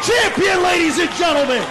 champion, ladies and gentlemen.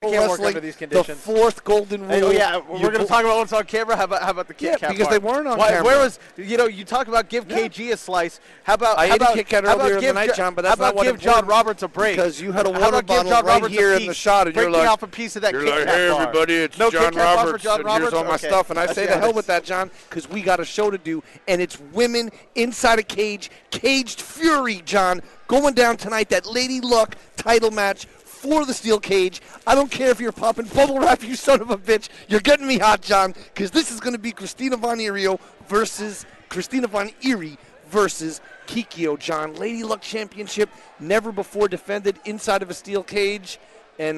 Can't work under these conditions. The fourth golden rule. Oh yeah, we're going to talk about what's on camera. How about the Kit Kat because part? they weren't on camera. Where was, you talk about give KG a slice. How about I ate a Kit Kat earlier in the night, John, but that's not what give John Roberts a break? Because you had a water bottle right here in the shot, and you're like, off a piece of that Kit Kat hey, bar. everybody, it's no John Kit Kat bar for Roberts, John and Roberts? here's all my stuff. And I say, the hell with that, John, because we got a show to do, and it's women inside a cage, caged fury, John, going down tonight, that Lady Luck title match for the steel cage. I don't care if you're popping bubble wrap, you son of a bitch. You're getting me hot, John, because this is going to be Christina Von Eerie versus Kikyo, John. Lady Luck Championship, never before defended inside of a steel cage. And,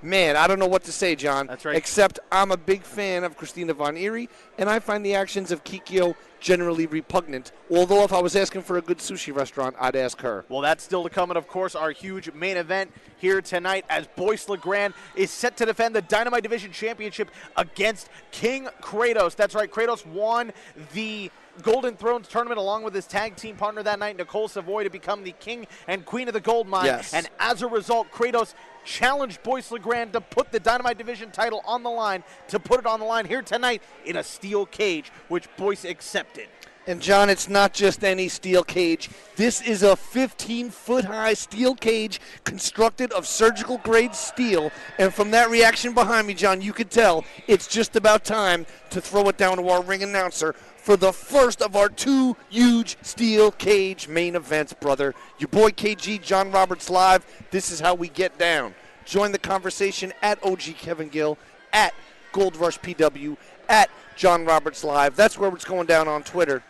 man, I don't know what to say, John. That's right. Except I'm a big fan of Christina Von Eerie, and I find the actions of Kikyo generally repugnant. Although if I was asking for a good sushi restaurant, I'd ask her. Well, that's still to come, and of course, our huge main event here tonight as Boyce LeGrand is set to defend the Dynamite Division Championship against King Kratos. That's right, Kratos won the Golden Thrones tournament along with his tag team partner that night, Nicole Savoy, to become the king and queen of the gold mine. Yes. And as a result, Kratos challenged Boyce LeGrand to put the Dynamite Division title on the line, to put it on the line here tonight in a steel cage, which Boyce accepted. And, John, it's not just any steel cage. This is a 15-foot-high steel cage constructed of surgical-grade steel. And from that reaction behind me, John, you could tell it's just about time to throw it down to our ring announcer for the first of our two huge steel cage main events, brother. Your boy KG, John Roberts Live. This is how we get down. Join the conversation at OG Kevin Gill, at Gold Rush PW, at John Roberts Live. That's where it's going down on Twitter.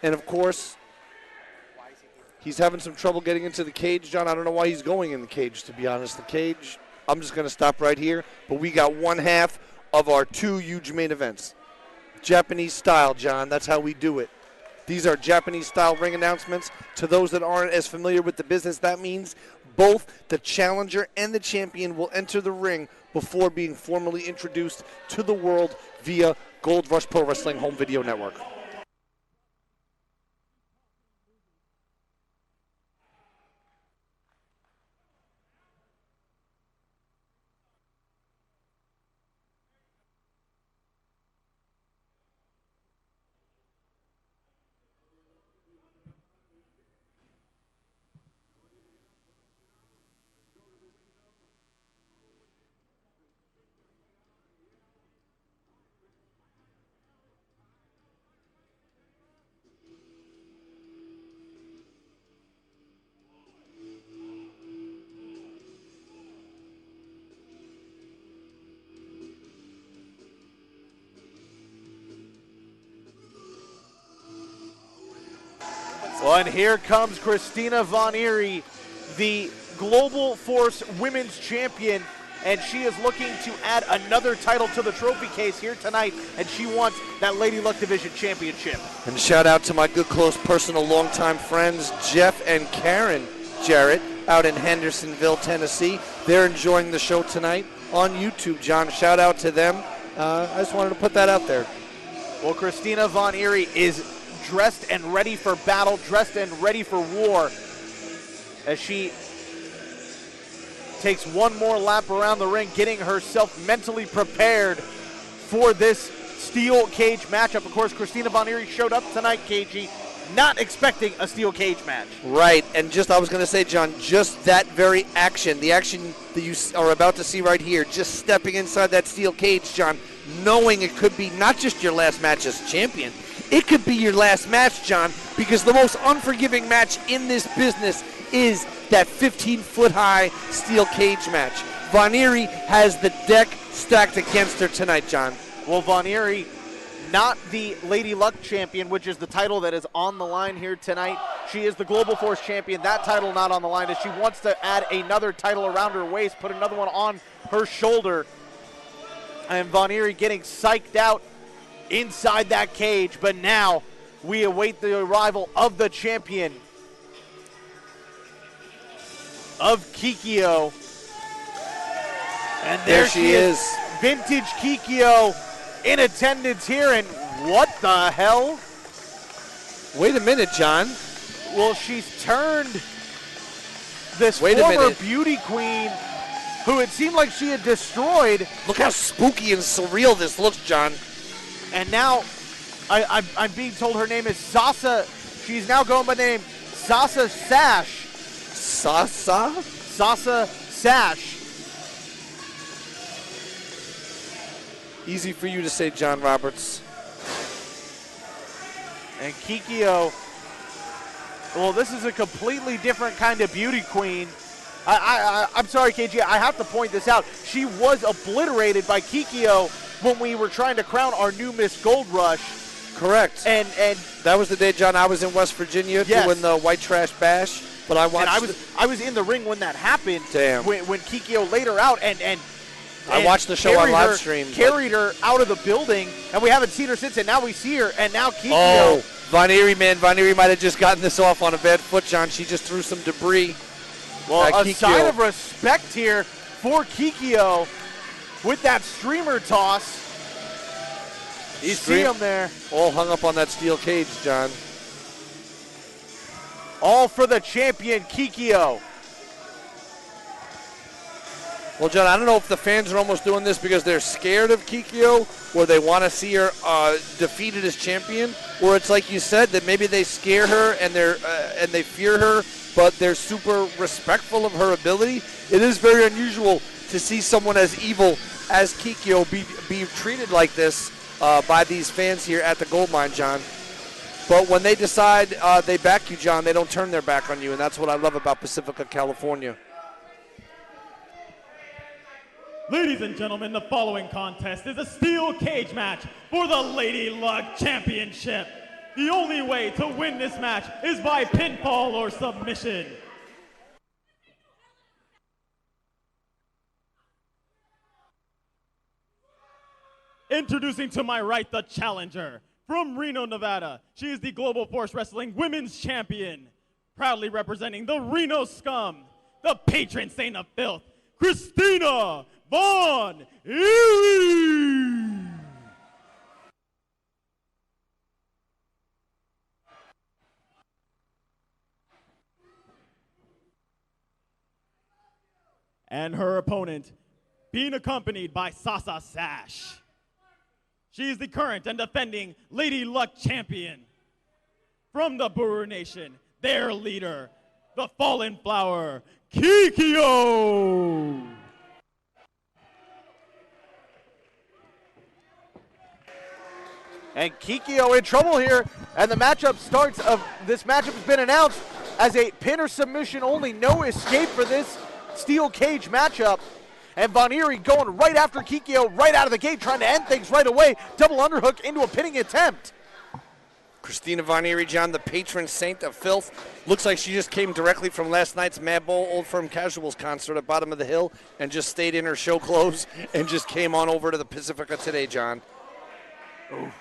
And, of course, he's having some trouble getting into the cage, John. I don't know why he's going in the cage, to be honest. The cage, I'm just going to stop right here. But we got one half of our two huge main events. Japanese style, John. That's how we do it. These are Japanese style ring announcements. To those that aren't as familiar with the business, that means both the challenger and the champion will enter the ring before being formally introduced to the world via Gold Rush Pro Wrestling Home Video Network. Well, and here comes Christina Von Eerie, the Global Force Women's Champion, and she is looking to add another title to the trophy case here tonight, and she wants that Lady Luck Division Championship. And shout out to my good, close, personal, longtime friends, Jeff and Karen Jarrett, out in Hendersonville, Tennessee. They're enjoying the show tonight on YouTube, John. Shout out to them. I just wanted to put that out there. Well, Christina Von Eerie is dressed and ready for battle, dressed and ready for war, as she takes one more lap around the ring, getting herself mentally prepared for this steel cage matchup. Of course, Christina Von Eerie showed up tonight, KG, not expecting a steel cage match. Right, and I was going to say, John, just that very action, the action that you are about to see right here, just stepping inside that steel cage, John, knowing it could be not just your last match as champion, it could be your last match, John, because the most unforgiving match in this business is that 15-foot-high steel cage match. Von Eerie has the deck stacked against her tonight, John. Well, Von Eerie, not the Lady Luck champion, which is the title that is on the line here tonight. She is the Global Force champion. That title not on the line, as she wants to add another title around her waist, put another one on her shoulder. And Von Eerie getting psyched out inside that cage, but now we await the arrival of the champion of Kikyo. And there she is, vintage Kikyo in attendance here, and what the hell? Wait a minute, John. Well, she's turned this Wait a former minute. beauty queen who it seemed like she had destroyed. Look how spooky and surreal this looks, John. And now I'm being told her name is Sasa. She's now going by the name Sasa Sash. Sasa? Sasa Sash. Easy for you to say, John Roberts. And Kikyo, well, this is a completely different kind of beauty queen. I'm sorry, KG, I have to point this out. She was obliterated by Kikyo when we were trying to crown our new Miss Gold Rush. Correct. And that was the day, John, I was in West Virginia doing the White Trash Bash. But I watched. And I was in the ring when that happened. Damn. When Kikyo laid her out and I watched the show on live stream. Carried her out of the building, and we haven't seen her since. And now we see her, and now Kikyo. Oh, Von Eerie, man. Von Eerie might have just gotten this off on a bad foot, John. She just threw some debris. Well, a sign of respect here for Kikyo with that streamer toss. You see him there. All hung up on that steel cage, John. All for the champion, Kikyo. Well, John, I don't know if the fans are almost doing this because they're scared of Kikyo or they want to see her defeated as champion, or it's like you said, that maybe they scare her and they fear her, but they're super respectful of her ability. It is very unusual to see someone as evil as Kikyo be treated like this by these fans here at the Gold Mine, John. But when they decide they back you, John, they don't turn their back on you, and that's what I love about Pacifica, California. Ladies and gentlemen, the following contest is a steel cage match for the Lady Luck Championship. The only way to win this match is by pinfall or submission. Introducing to my right, the challenger. From Reno, Nevada, she is the Global Force Wrestling Women's Champion. Proudly representing the Reno Scum, the patron saint of filth, Christina Von Eerie. And her opponent, being accompanied by Sasa Sash. She is the current and defending Lady Luck Champion. From the Brewer Nation, their leader, the Fallen Flower, Kikyo. And Kikyo in trouble here, and the matchup starts of this matchup has been announced as a pin or submission only, no escape for this steel cage matchup. And Von Eerie going right after Kikyo right out of the gate, trying to end things right away. Double underhook into a pinning attempt. Christina Von Eerie, John, the patron saint of filth. Looks like she just came directly from last night's Mad Bull Old Firm Casuals concert at Bottom of the Hill and just stayed in her show clothes and just came on over to the Pacifica today, John. Ooh.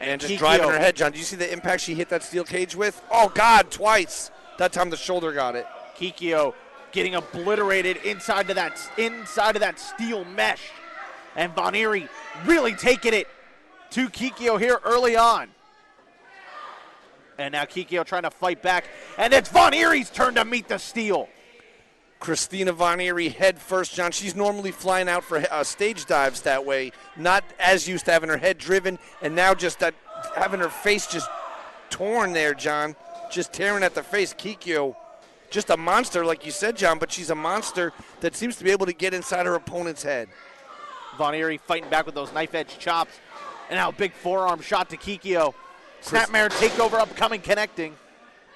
And just Kikyo driving her head, John. Do you see the impact she hit that steel cage with? Oh, God, twice. That time the shoulder got it. Kikyo getting obliterated inside of that steel mesh. And Von Eerie really taking it to Kikyo here early on. And now Kikyo trying to fight back. And it's Von Eerie's turn to meet the steel. Christina Von Eerie head first, John. She's normally flying out for stage dives that way. Not as used to having her head driven. And now just that having her face just torn there, John. Just tearing at the face. Kikyo, just a monster, like you said, John, but she's a monster that seems to be able to get inside her opponent's head. Von Eerie fighting back with those knife-edge chops. And now a big forearm shot to Kikyo. Snapmare takeover upcoming, connecting.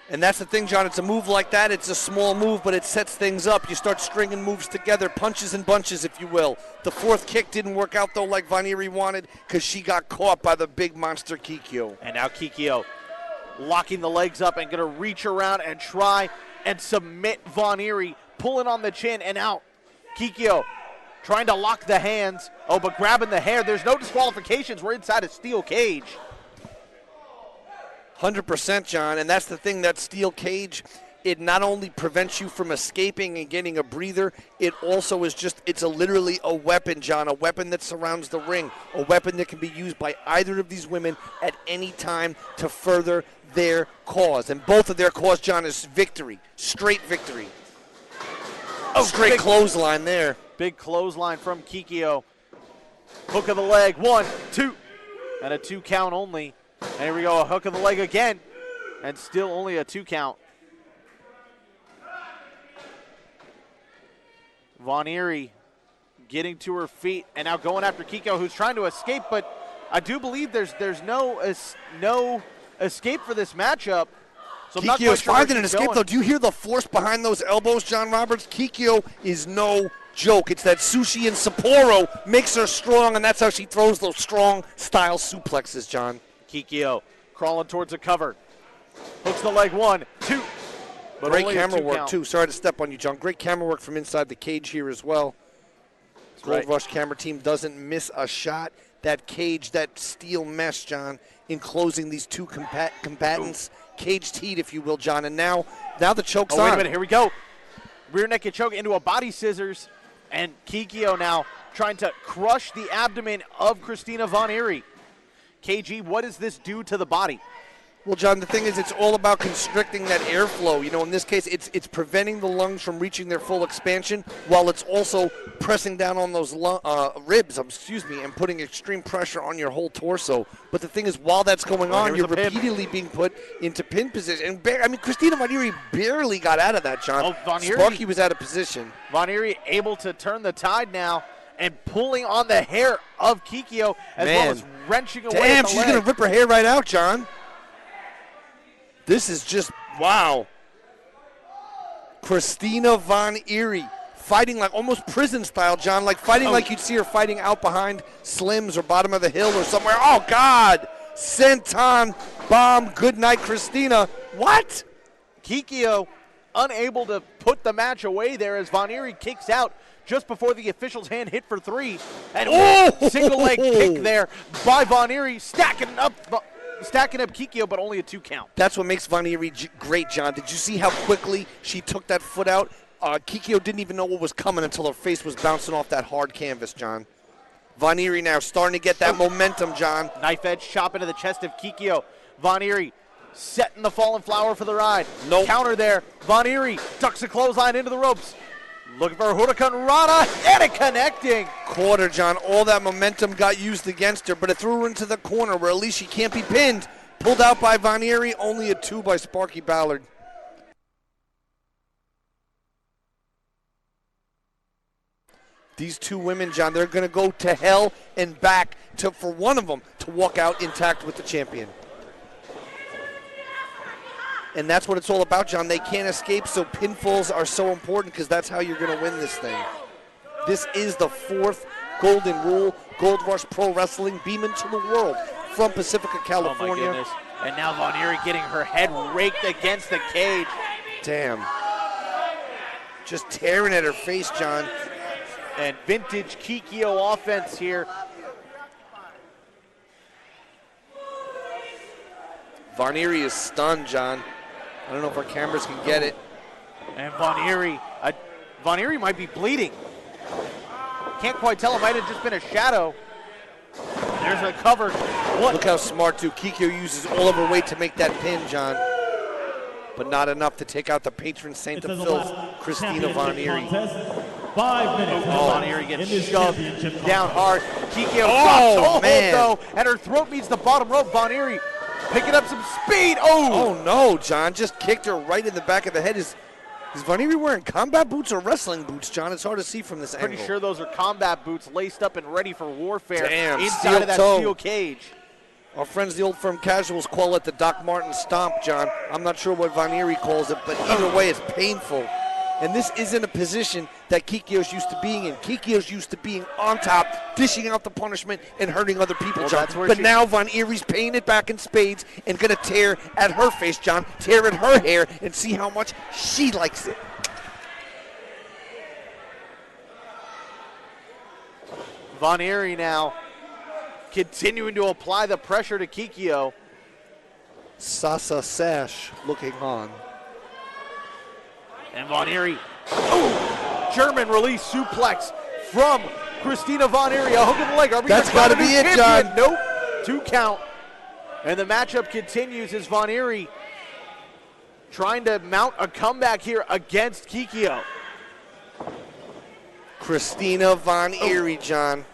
And that's the thing, John. It's a move like that. It's a small move, but it sets things up. You start stringing moves together, punches and bunches, if you will. The fourth kick didn't work out, though, like Von Eerie wanted, because she got caught by the big monster Kikyo. And now Kikyo locking the legs up and going to reach around and try and submit Von Eerie, pulling on the chin and out. Kikyo trying to lock the hands. Oh, but grabbing the hair. There's no disqualifications. We're inside a steel cage. 100%, John, and that's the thing, that steel cage, it not only prevents you from escaping and getting a breather, it also is literally a weapon, John, a weapon that surrounds the ring, a weapon that can be used by either of these women at any time to further their cause. And both of their cause, John, is victory, straight victory. Oh, straight clothesline there. Big clothesline from Kikyo. Hook of the leg, 1, 2, and a 2 count only. And here we go, a hook of the leg again, and still only a 2 count. Von Eerie getting to her feet and now going after Kikyo, who's trying to escape, but I do believe there's no escape for this matchup. So Kikyo is finding an escape, though. Do you hear the force behind those elbows, John Roberts? Kikyo is no joke. It's that Sushi and Sapporo makes her strong, and that's how she throws those strong-style suplexes, John. Kikyo crawling towards a cover. Hooks the leg, 1, 2. But great camera work, too. Sorry to step on you, John. Great camera work from inside the cage here as well. Gold Rush camera team doesn't miss a shot. That cage, that steel mesh, John, enclosing these two combatants. Caged heat, if you will, John. And now the choke's on. Wait a minute. Here we go. Rear naked choke into a body scissors. And Kikyo now trying to crush the abdomen of Christina Von Eerie. KG, what does this do to the body? Well, John, the thing is, it's all about constricting that airflow. You know, in this case, it's preventing the lungs from reaching their full expansion, while it's also pressing down on those ribs, and putting extreme pressure on your whole torso. But the thing is, while that's going on, you're repeatedly being put into pin position. And Christina Von Eerie barely got out of that, John. Sparky was out of position. Von Eerie able to turn the tide now and pulling on the hair of Kikyo as well as wrenching away. Damn, she's going to rip her hair right out, John. This is just, wow. Christina Von Eerie fighting like almost prison style, John, like fighting like you'd see her fighting out behind Slim's or bottom of the hill or somewhere. Oh, God. Senton bomb. Good night, Christina. What? Kikyo unable to put the match away there as Von Eerie kicks out just before the official's hand hit for 3. And single leg kick there by Von Eerie, stacking up Kikyo, but only a 2 count. That's what makes Von Eerie great, John. Did you see how quickly she took that foot out? Kikyo didn't even know what was coming until her face was bouncing off that hard canvas, John. Von Eerie now starting to get that momentum, John. Knife edge chop into the chest of Kikyo. Von Eerie setting the fallen flower for the ride. Nope. Counter there. Von Eerie ducks a clothesline into the ropes. Looking for a Huracan Rana, and it connecting. Quarter, John. All that momentum got used against her, but it threw her into the corner where at least she can't be pinned. Pulled out by Von Eerie, only a 2 by Sparky Ballard. These two women, John, they're going to go to hell and back for one of them to walk out intact with the champion. And that's what it's all about, John. They can't escape, so pinfalls are so important because that's how you're going to win this thing. This is the 4th golden rule, Gold Rush Pro Wrestling, beaming to the world from Pacifica, California. Oh, my goodness. And now Von Eerie getting her head raked against the cage. Damn. Just tearing at her face, John. And vintage Kikyo offense here. Von Eerie is stunned, John. I don't know if our cameras can get it. And Von Eerie might be bleeding. Can't quite tell. It might have just been a shadow. There's a cover. What? Look how smart, too. Kikyo uses all of her weight to make that pin, John. But not enough to take out the patron saint of filth, Christina Von Eerie. 5 minutes. Von Eerie gets shoved down hard. Kikyo drops hold, though, and her throat meets the bottom rope. Von Eerie picking up some speed. Oh, no, John. Just kicked her right in the back of the head. Is Von Eerie wearing combat boots or wrestling boots, John? It's hard to see from this angle. Pretty sure those are combat boots laced up and ready for warfare. Damn, inside of that steel cage. Our friends, the Old Firm Casuals, call it the Doc Martin Stomp, John. I'm not sure what Von Eerie calls it, but either way, it's painful. And this isn't a position that Kikyo's used to being in. Kikyo's used to being on top, dishing out the punishment, and hurting other people, John. But now Von Eerie's paying it back in spades and going to tear at her face, John, tear at her hair, and see how much she likes it. Von Eerie now continuing to apply the pressure to Kikyo. Sasa Sash looking on. And Von Eerie, German release suplex from Christina Von Eerie. A hook in the leg. That's got to be it, John. Nope. 2 count. And the matchup continues as Von Eerie trying to mount a comeback here against Kikyo. Christina Von Eerie, John.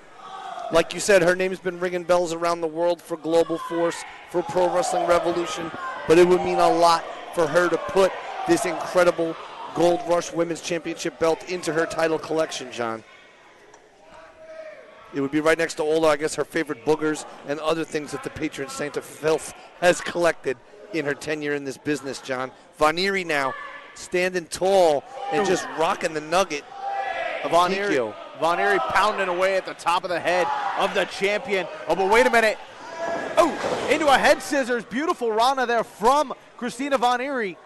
Like you said, her name's been ringing bells around the world for Global Force, for Pro Wrestling Revolution, but it would mean a lot for her to put this incredible Gold Rush Women's Championship belt into her title collection, John. It would be right next to all, I guess, her favorite boogers and other things that the patron saint of filth has collected in her tenure in this business, John. Von Eerie now standing tall and just rocking the nugget of Kikyo. Von Eerie pounding away at the top of the head of the champion. Oh, but wait a minute. Oh, into a head scissors. Beautiful Rana there from Christina Von Eerie,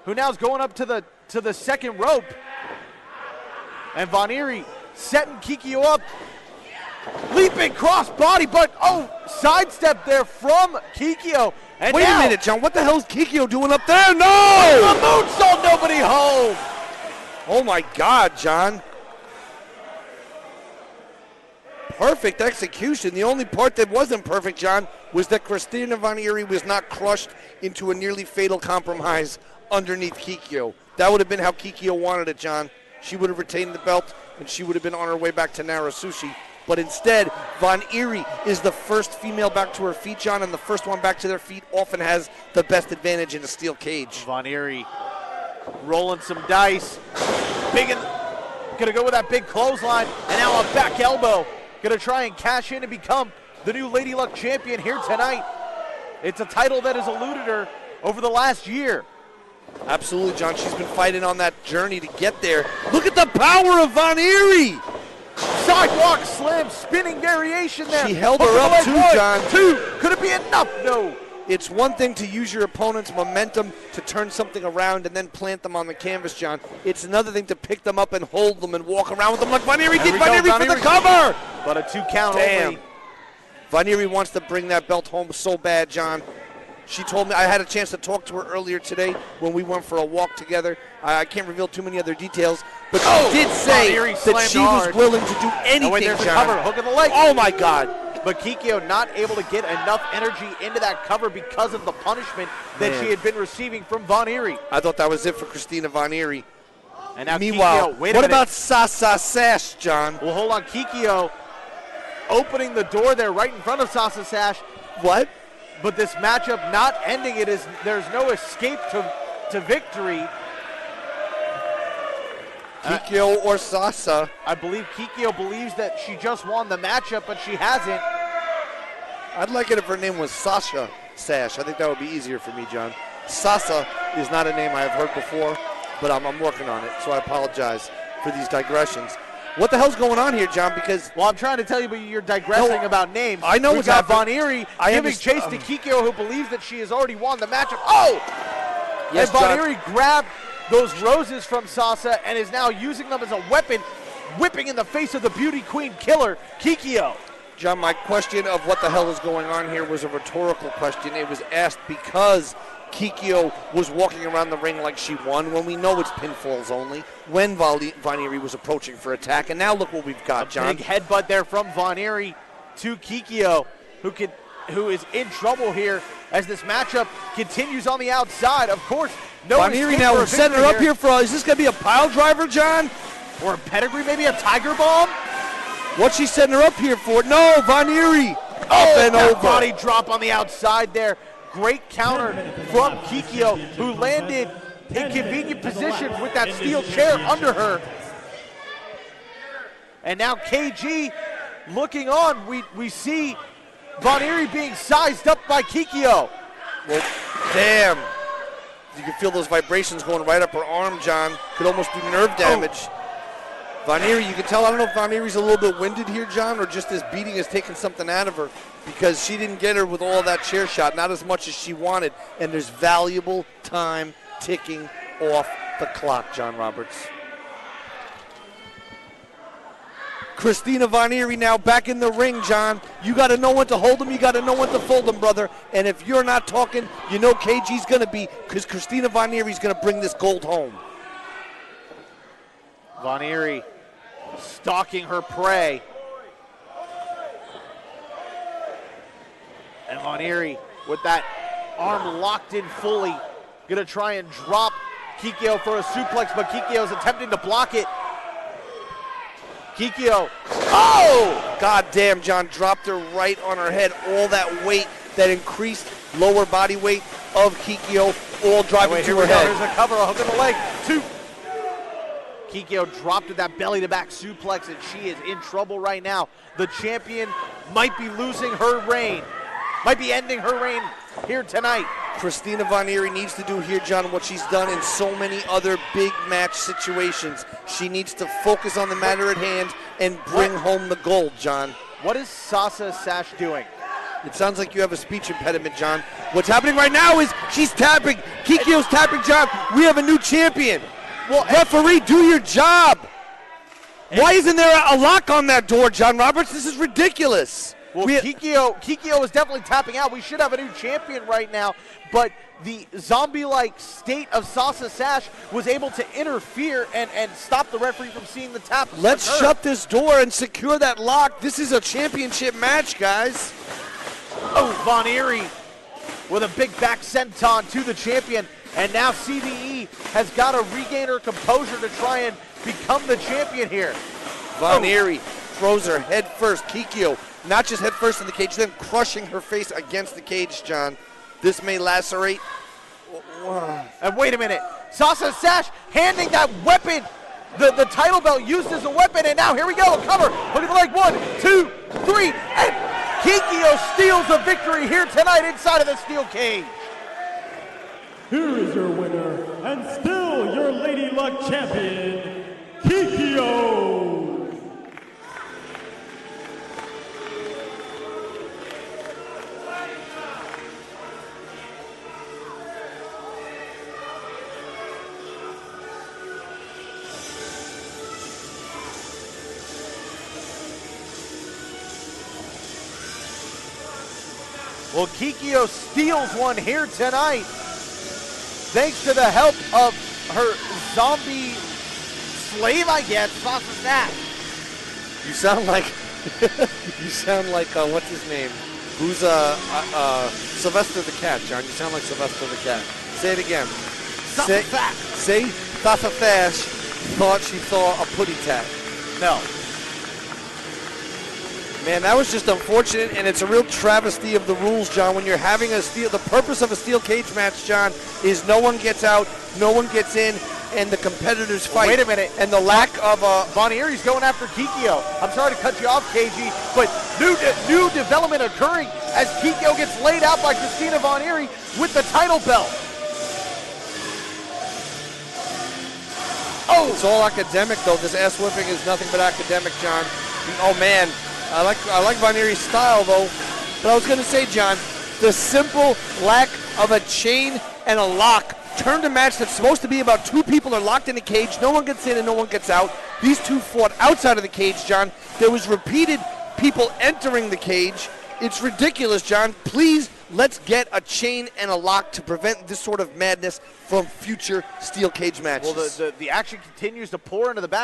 who now is going up to the second rope. And Von Eerie setting Kikyo up. Leaping cross body, but sidestep there from Kikyo. And wait a minute, John. What the hell is Kikyo doing up there? No! The moonsault, nobody home. Oh my God, John. Perfect execution. The only part that wasn't perfect, John, was that Christina Von Eerie was not crushed into a nearly fatal compromise underneath Kikyo. That would have been how Kikyo wanted it, John. She would have retained the belt, and she would have been on her way back to Narasushi. But instead, Von Eerie is the first female back to her feet, John, and the first one back to their feet often has the best advantage in a steel cage. Von Eerie rolling some dice. Gonna go with that big clothesline, and now a back elbow. Gonna try and cash in and become the new Lady Luck champion here tonight. It's a title that has eluded her over the last year. Absolutely, John. She's been fighting on that journey to get there. Look at the power of Von Eerie. Sidewalk slam, spinning variation there. She held her up too, John. 2. Could it be enough? No. It's one thing to use your opponent's momentum to turn something around and then plant them on the canvas, John. It's another thing to pick them up and hold them and walk around with them like Von Eerie did. Von Eerie for the cover. But a 2 count only. Von Eerie wants to bring that belt home so bad, John. She told me, I had a chance to talk to her earlier today when we went for a walk together. I can't reveal too many other details, but she did say that she was willing to do anything, there's John. The cover, hook in the leg. Oh, my God. But Kikyo not able to get enough energy into that cover because of the punishment that she had been receiving from Von Eerie. I thought that was it for Christina Von Eerie. And now meanwhile, Kikyo, wait a what minute. about Sasa Sash, John? Well, hold on. Kikyo opening the door there right in front of Sasa Sash. What? But this matchup not ending it is there's no escape to victory. Kikyo or Sasa. I believe Kikyo believes that she just won the matchup, but she hasn't. I'd like it if her name was Sasha Sash. I think that would be easier for me, John. Sasa is not a name I have heard before, but I'm working on it, so I apologize for these digressions. What the hell's going on here, John? Because I'm trying to tell you, but you're digressing about names. I know what's happening. Von Eerie giving chase to Kikyo, who believes that she has already won the matchup. Yes, and Von Eerie grabbed those roses from Sasa and is now using them as a weapon, whipping in the face of the beauty queen killer, Kikyo. John, my question of what the hell is going on here was a rhetorical question. It was asked because Kikyo was walking around the ring like she won when we know it's pinfalls only, when Von Eerie was approaching for attack. And now look what we've got, John. Big headbutt there from Von Eerie to Kikyo, who is in trouble here as this matchup continues on the outside. Of course, no Von Eerie now setting her up here for, is this going to be a pile driver, John? Or a pedigree, maybe a tiger bomb? What's she setting her up here for? No, Von Eerie up and over. Body drop on the outside there. Great counter from Kikyo, who landed in convenient positions with that steel chair under her. And now KG looking on. We see Von Eerie being sized up by Kikyo. Well, damn. You can feel those vibrations going right up her arm, John. Could almost do nerve damage. Von Eerie, you can tell, I don't know if Von Eerie's a little bit winded here, John, or just this beating has taken something out of her because she didn't get her with all that chair shot, not as much as she wanted. And there's valuable time ticking off the clock, John Roberts. Christina Von Eerie now back in the ring, John. You got to know when to hold them. You got to know when to fold them, brother. And if you're not talking, you know KG's going to be, because Christina Von Eerie's going to bring this gold home. Von Eerie stalking her prey. And Von Eerie with that arm locked in fully. Gonna try and drop Kikyo for a suplex, but Kikyo's attempting to block it. Kikyo, Oh! God damn, John dropped her right on her head. All that weight, that increased lower body weight of Kikyo, all driving to her head. There's a cover, a hook in the leg. 2. Kikyo dropped to that belly-to-back suplex, and she is in trouble right now. The champion might be losing her reign, might be ending her reign here tonight. Christina Von Eerie needs to do here, John, what she's done in so many other big match situations. She needs to focus on the matter at hand and bring home the gold, John. What is Sasha Sash doing? It sounds like you have a speech impediment, John. What's happening right now is she's tapping. Kikyo's tapping, John. We have a new champion. Well, referee, do your job. Why isn't there a lock on that door, John Roberts? This is ridiculous. Well, Kikyo is definitely tapping out. We should have a new champion right now, but the zombie-like state of Sasha Sash was able to interfere and stop the referee from seeing the tap. Let's shut this door and secure that lock. This is a championship match, guys. Oh, Von Eerie with a big back senton to the champion, and now CVE has got to regain her composure to try and become the champion here. Von Eerie throws her head first. Kikyo, not just head first in the cage, then crushing her face against the cage, John. This may lacerate. And wait a minute, Sasha Sash handing that weapon, the title belt used as a weapon, and now here we go, a cover. Look at the leg, 1, 2, 3, and Kikyo steals the victory here tonight inside of the steel cage. Here is your winner, and still your Lady Luck champion, Kikyo. Well, Kikyo steals one here tonight, thanks to the help of her zombie slave, I guess, Sasha Sash. You sound like, what's his name? Who's Sylvester the Cat, John. You sound like Sylvester the Cat. Say it again. Sasha Sash. Say Sasha Sash thought she saw a putty tat. No. Man, that was just unfortunate, and it's a real travesty of the rules, John. When you're having the purpose of a steel cage match, John, is no one gets out, no one gets in, and the competitors fight. Wait a minute. And the lack of Von Eerie's going after Kikyo. I'm sorry to cut you off, KG, but new development occurring as Kikyo gets laid out by Christina Von Eerie with the title belt. Oh, it's all academic, though. This ass whipping is nothing but academic, John. Oh man. I like Von Eerie's style, though. But I was going to say, John, the simple lack of a chain and a lock turned a match that's supposed to be about 2 people are locked in a cage, no one gets in and no one gets out. These 2 fought outside of the cage, John. There was repeated people entering the cage. It's ridiculous, John. Please, let's get a chain and a lock to prevent this sort of madness from future steel cage matches. Well, the action continues to pour into the back.